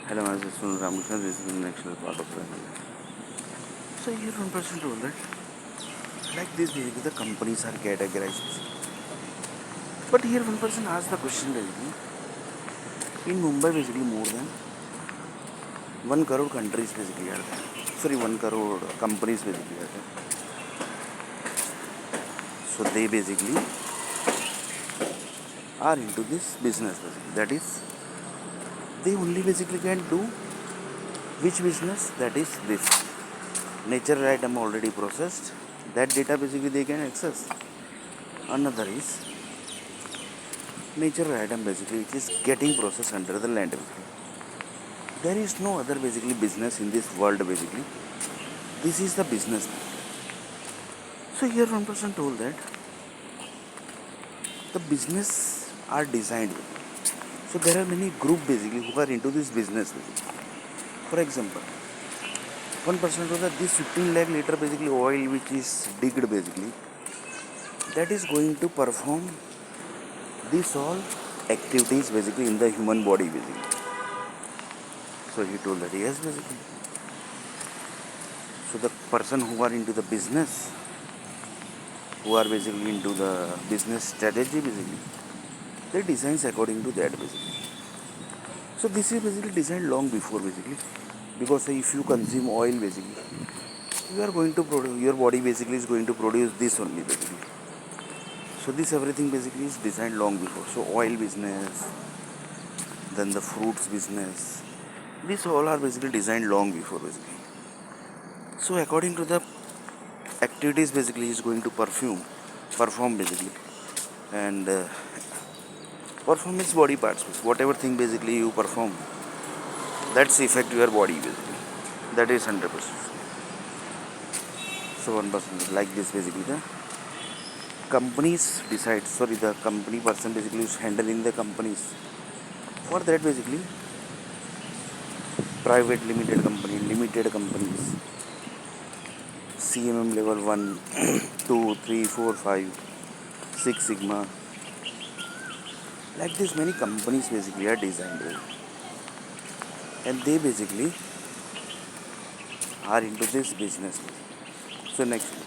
Hello, myself Sunil Ramakrishnan. This is the next part of the. So here one person told that like this basically the companies are categorized. But here one person asked the question basically in Mumbai basically more than 1 crore countries basically are there. Sorry, 1 crore companies basically are there. So they basically are into this business basically. That is, they only basically can do which business? That is this. Nature item already processed. That data basically they can access. Another is nature item basically which is getting processed under the land basically. There is no other basically business in this world basically. This is the business. So here one person told that the business are designed. So there are many group basically who are into this business basically. For example, one person told that this 15 lakh liter basically oil which is digged basically, that is going to perform these all activities basically in the human body basically. So he told that yes basically. So the person who are into the business, who are basically into the business strategy basically, they designs according to that basically. So this is basically designed long before basically, because if you consume oil basically, you are going to produce, your body basically is going to produce this only basically. So this everything basically is designed long before. So oil business, then the fruits business, these all are basically designed long before basically. So according to the activities basically is going to perform basically, and perform its body parts, whatever thing basically you perform, that's affect your body basically. That is 100%. So one person like this basically the companies decide. Sorry, the company person basically is handling the companies. For that basically private limited company, limited companies, CMM level 1, 2, 3, 4, 5, 6 Sigma. Like this, many companies basically are designed, and they basically are into this business. So next.